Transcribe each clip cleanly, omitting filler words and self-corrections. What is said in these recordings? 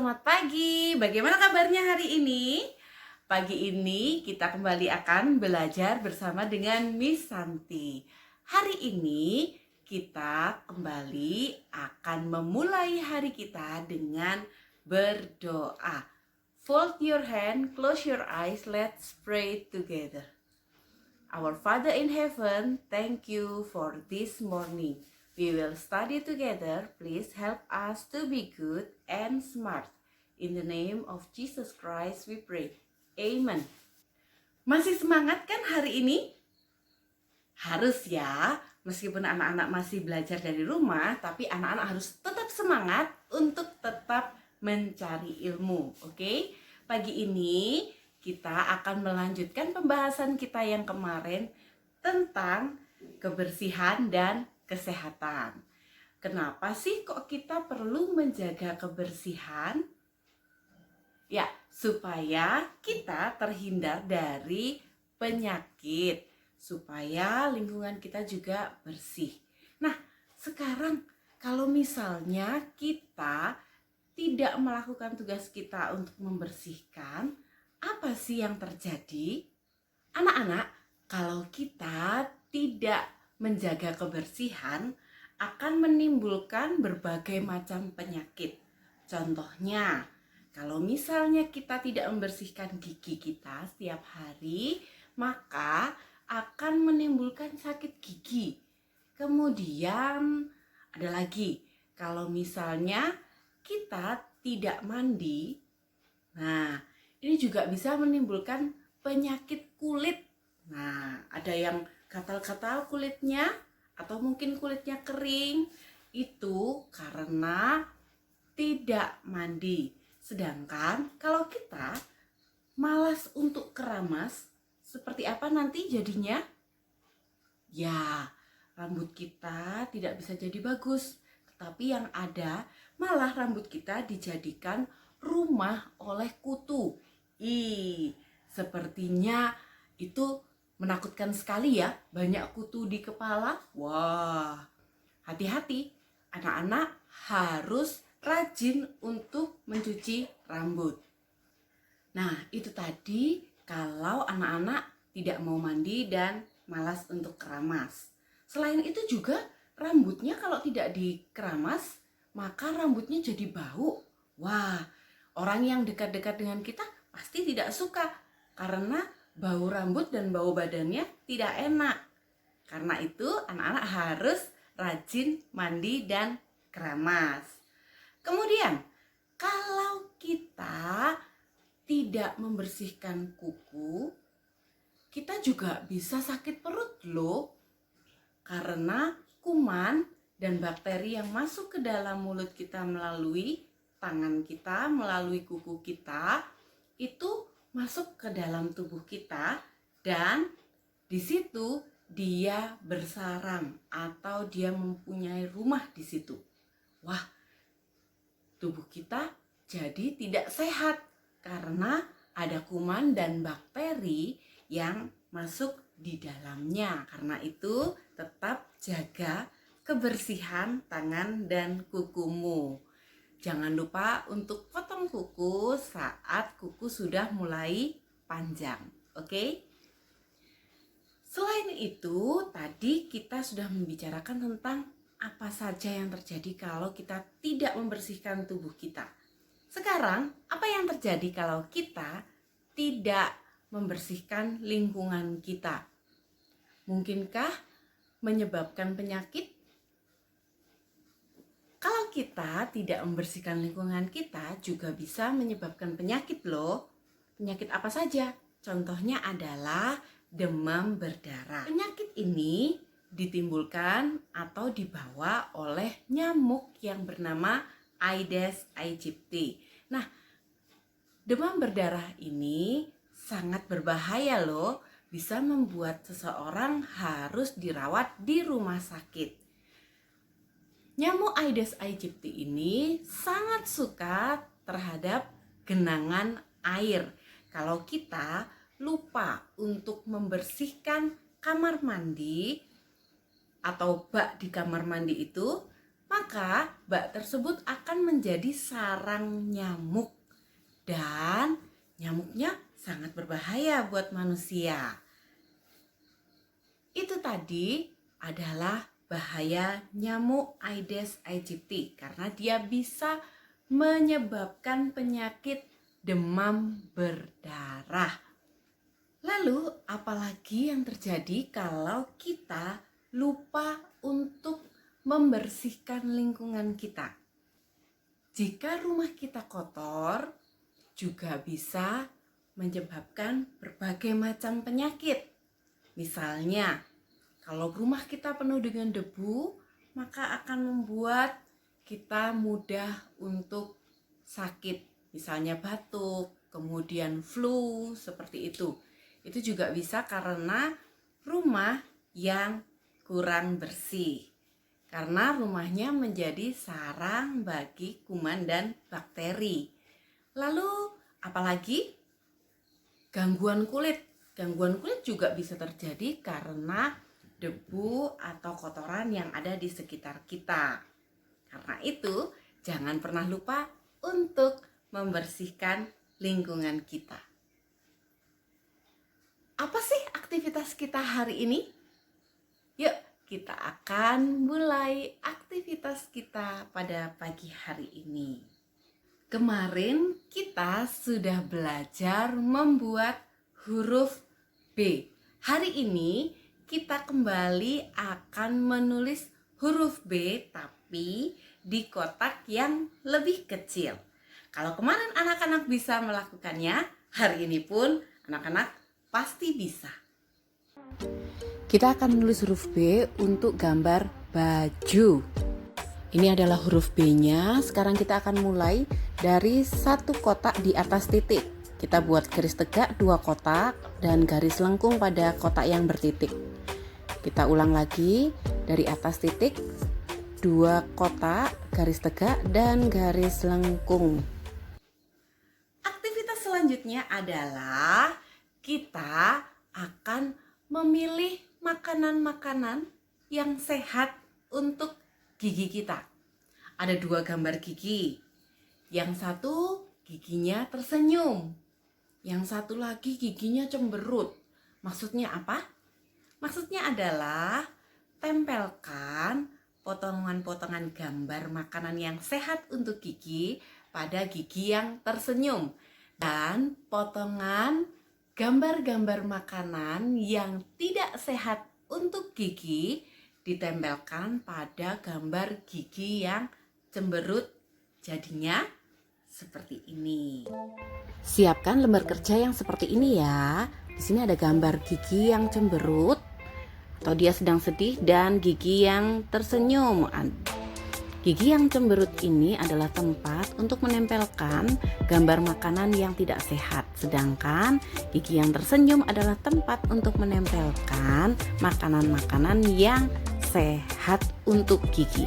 selamat pagi. Bagaimana kabarnya hari ini? Pagi ini kita kembali akan belajar bersama dengan Miss Santi. Hari ini kita kembali akan memulai hari kita dengan berdoa. Fold your hand, close your eyes, let's pray together. Our Father in heaven, thank you for this morning. We will study together. Please help us to be good and smart. In the name of Jesus Christ we pray. Amen. Masih semangat kan hari ini? Harus ya, meskipun anak-anak masih belajar dari rumah, tapi anak-anak harus tetap semangat untuk tetap mencari ilmu. Oke? Pagi ini kita akan melanjutkan pembahasan kita yang kemarin tentang kebersihan dan kesehatan. Kenapa sih kok kita perlu menjaga kebersihan? Ya, supaya kita terhindar dari penyakit, supaya lingkungan kita juga bersih. Nah, sekarang kalau misalnya kita tidak melakukan tugas kita untuk membersihkan, apa sih yang terjadi? Anak-anak, kalau kita tidak menjaga kebersihan, akan menimbulkan berbagai macam penyakit. Contohnya, kalau misalnya kita tidak membersihkan gigi kita setiap hari, maka akan menimbulkan sakit gigi. Kemudian ada lagi, kalau misalnya kita tidak mandi, nah ini juga bisa menimbulkan penyakit kulit. Nah, ada yang gatal-gatal kulitnya atau mungkin kulitnya kering, itu karena tidak mandi. Sedangkan kalau kita malas untuk keramas, seperti apa nanti jadinya? Ya, rambut kita tidak bisa jadi bagus. Tetapi yang ada malah rambut kita dijadikan rumah oleh kutu. Sepertinya itu menakutkan sekali ya, banyak kutu di kepala. Wah, hati-hati, anak-anak harus rajin untuk mencuci rambut. Nah, itu tadi kalau anak-anak tidak mau mandi dan malas untuk keramas. Selain itu juga rambutnya kalau tidak dikeramas, maka rambutnya jadi bau. Wah, orang yang dekat-dekat dengan kita pasti tidak suka karena bau rambut dan bau badannya tidak enak. Karena itu anak-anak harus rajin mandi dan keramas. Kemudian, kalau kita tidak membersihkan kuku, kita juga bisa sakit perut loh. Karena kuman dan bakteri yang masuk ke dalam mulut kita melalui tangan kita, melalui kuku kita, itu masuk ke dalam tubuh kita dan di situ dia bersarang atau dia mempunyai rumah di situ. Wah, tubuh kita jadi tidak sehat karena ada kuman dan bakteri yang masuk di dalamnya. Karena itu tetap jaga kebersihan tangan dan kukumu. Jangan lupa untuk potong kuku saat kuku sudah mulai panjang, oke? Selain itu, tadi kita sudah membicarakan tentang apa saja yang terjadi kalau kita tidak membersihkan tubuh kita. Sekarang, apa yang terjadi kalau kita tidak membersihkan lingkungan kita? Mungkinkah menyebabkan penyakit? Kalau kita tidak membersihkan lingkungan kita juga bisa menyebabkan penyakit loh. Penyakit apa saja? Contohnya adalah demam berdarah. Penyakit ini ditimbulkan atau dibawa oleh nyamuk yang bernama Aedes aegypti. Nah, demam berdarah ini sangat berbahaya loh. Bisa membuat seseorang harus dirawat di rumah sakit. Nyamuk Aedes aegypti ini sangat suka terhadap genangan air. Kalau kita lupa untuk membersihkan kamar mandi atau bak di kamar mandi itu, maka bak tersebut akan menjadi sarang nyamuk dan nyamuknya sangat berbahaya buat manusia. Itu tadi adalah bahaya nyamuk Aedes aegypti karena dia bisa menyebabkan penyakit demam berdarah. Lalu apalagi yang terjadi kalau kita lupa untuk membersihkan lingkungan kita? Jika rumah kita kotor, juga bisa menyebabkan berbagai macam penyakit. Misalnya, kalau rumah kita penuh dengan debu, maka akan membuat kita mudah untuk sakit. Misalnya batuk, kemudian flu, seperti itu. Itu juga bisa karena rumah yang kurang bersih. Karena rumahnya menjadi sarang bagi kuman dan bakteri. Lalu apalagi? Gangguan kulit. Gangguan kulit juga bisa terjadi karena debu atau kotoran yang ada di sekitar kita. Karena itu, jangan pernah lupa untuk membersihkan lingkungan kita. Apa sih aktivitas kita hari ini? Yuk, kita akan mulai aktivitas kita pada pagi hari ini. Kemarin kita sudah belajar membuat huruf B. Hari ini kita kembali akan menulis huruf B tapi di kotak yang lebih kecil. Kalau kemarin anak-anak bisa melakukannya, hari ini pun anak-anak pasti bisa. Kita akan menulis huruf B untuk gambar baju. Ini adalah huruf B-nya. Sekarang kita akan mulai dari satu kotak di atas titik. Kita buat garis tegak 2 kotak dan garis lengkung pada kotak yang bertitik. Kita ulang lagi dari atas titik 2 kotak, garis tegak dan garis lengkung. Aktivitas selanjutnya adalah kita akan memilih makanan-makanan yang sehat untuk gigi kita. Ada 2 gambar gigi. Yang satu giginya tersenyum. Yang satu lagi giginya cemberut. Maksudnya apa? Maksudnya adalah tempelkan potongan-potongan gambar makanan yang sehat untuk gigi pada gigi yang tersenyum. Dan potongan gambar-gambar makanan yang tidak sehat untuk gigi ditempelkan pada gambar gigi yang cemberut. Jadinya seperti ini. Siapkan lembar kerja yang seperti ini ya. Di sini ada gambar gigi yang cemberut atau dia sedang sedih dan gigi yang tersenyum. Gigi yang cemberut ini adalah tempat untuk menempelkan gambar makanan yang tidak sehat. Sedangkan gigi yang tersenyum adalah tempat untuk menempelkan makanan-makanan yang sehat untuk gigi.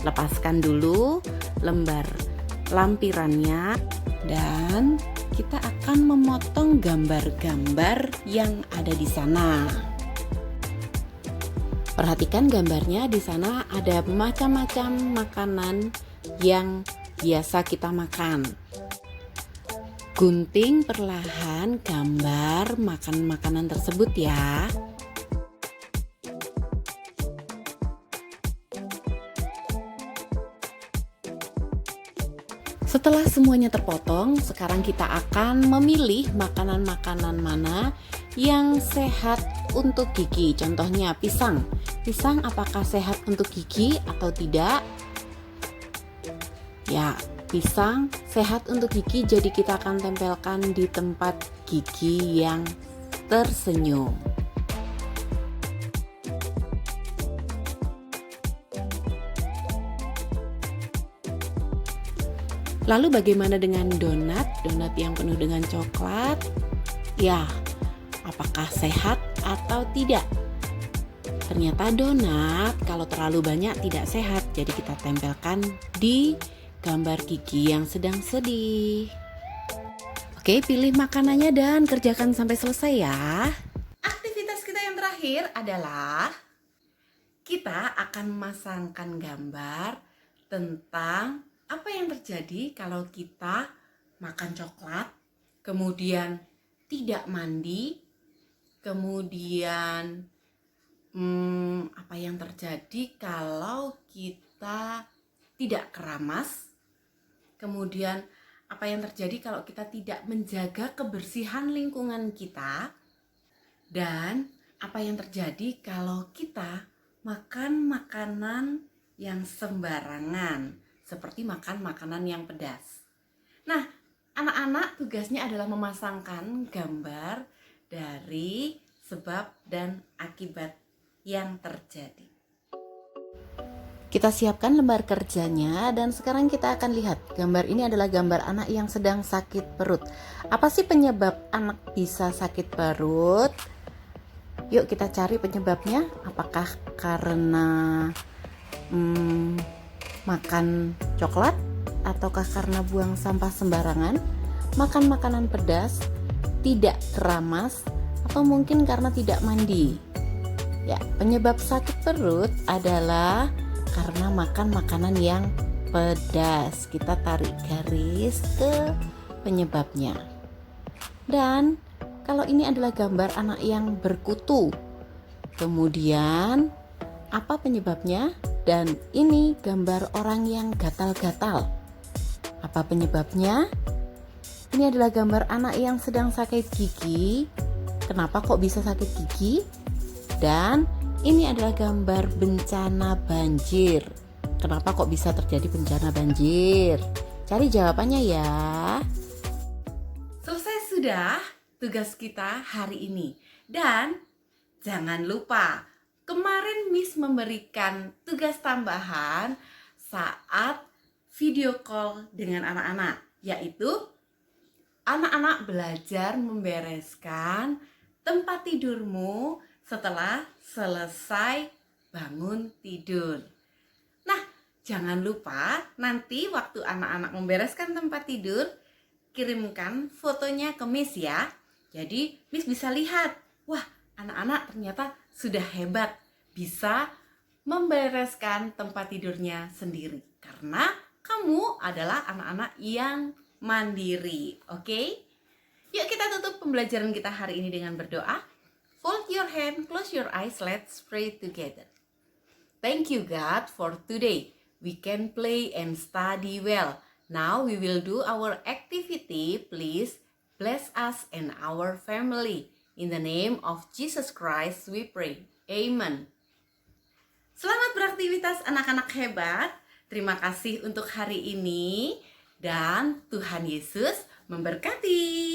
Lepaskan dulu lembar lampirannya dan kita akan memotong gambar-gambar yang ada di sana. Perhatikan gambarnya, di sana ada macam-macam makanan yang biasa kita makan. Gunting perlahan gambar makanan tersebut ya. Setelah semuanya terpotong, sekarang kita akan memilih makanan-makanan mana yang sehat untuk gigi. Contohnya pisang. Pisang apakah sehat untuk gigi atau tidak? Ya, pisang sehat untuk gigi, jadi kita akan tempelkan di tempat gigi yang tersenyum. Lalu bagaimana dengan donat? Donat yang penuh dengan coklat? Ya, apakah sehat atau tidak? Ternyata donat kalau terlalu banyak tidak sehat, jadi kita tempelkan di gambar gigi yang sedang sedih. Oke, pilih makanannya dan kerjakan sampai selesai ya. Aktivitas kita yang terakhir adalah kita akan memasangkan gambar tentang apa yang terjadi kalau kita makan coklat, kemudian tidak mandi, kemudian apa yang terjadi kalau kita tidak keramas, kemudian apa yang terjadi kalau kita tidak menjaga kebersihan lingkungan kita, dan apa yang terjadi kalau kita makan makanan yang sembarangan, seperti makan makanan yang pedas. Nah, anak-anak tugasnya adalah memasangkan gambar dari sebab dan akibat yang terjadi. Kita siapkan lembar kerjanya dan sekarang kita akan lihat. Gambar ini adalah gambar anak yang sedang sakit perut. Apa sih penyebab anak bisa sakit perut? Yuk kita cari penyebabnya. Apakah karena makan coklat, ataukah karena buang sampah sembarangan, makan makanan pedas, tidak keramas, atau mungkin karena tidak mandi? Ya, penyebab sakit perut adalah karena makan makanan yang pedas. Kita tarik garis ke penyebabnya. Dan kalau ini adalah gambar anak yang berkutu, kemudian apa penyebabnya? Dan ini gambar orang yang gatal-gatal. Apa penyebabnya? Ini adalah gambar anak yang sedang sakit gigi. Kenapa kok bisa sakit gigi? Dan ini adalah gambar bencana banjir. Kenapa kok bisa terjadi bencana banjir? Cari jawabannya ya. Selesai sudah tugas kita hari ini. Dan jangan lupa, kemarin Miss memberikan tugas tambahan saat video call dengan anak-anak, yaitu anak-anak belajar membereskan tempat tidurmu setelah selesai bangun tidur. Nah, jangan lupa nanti waktu anak-anak membereskan tempat tidur, kirimkan fotonya ke Miss ya. Jadi Miss bisa lihat, wah, anak-anak ternyata sudah hebat, bisa membereskan tempat tidurnya sendiri. Karena kamu adalah anak-anak yang mandiri, oke? Yuk kita tutup pembelajaran kita hari ini dengan berdoa. Fold your hand, close your eyes, let's pray together. Thank you God for today. We can play and study well. Now we will do our activity. Please bless us and our family. In the name of Jesus Christ we pray. Amen. Selamat beraktivitas anak-anak hebat. Terima kasih untuk hari ini. Dan Tuhan Yesus memberkati.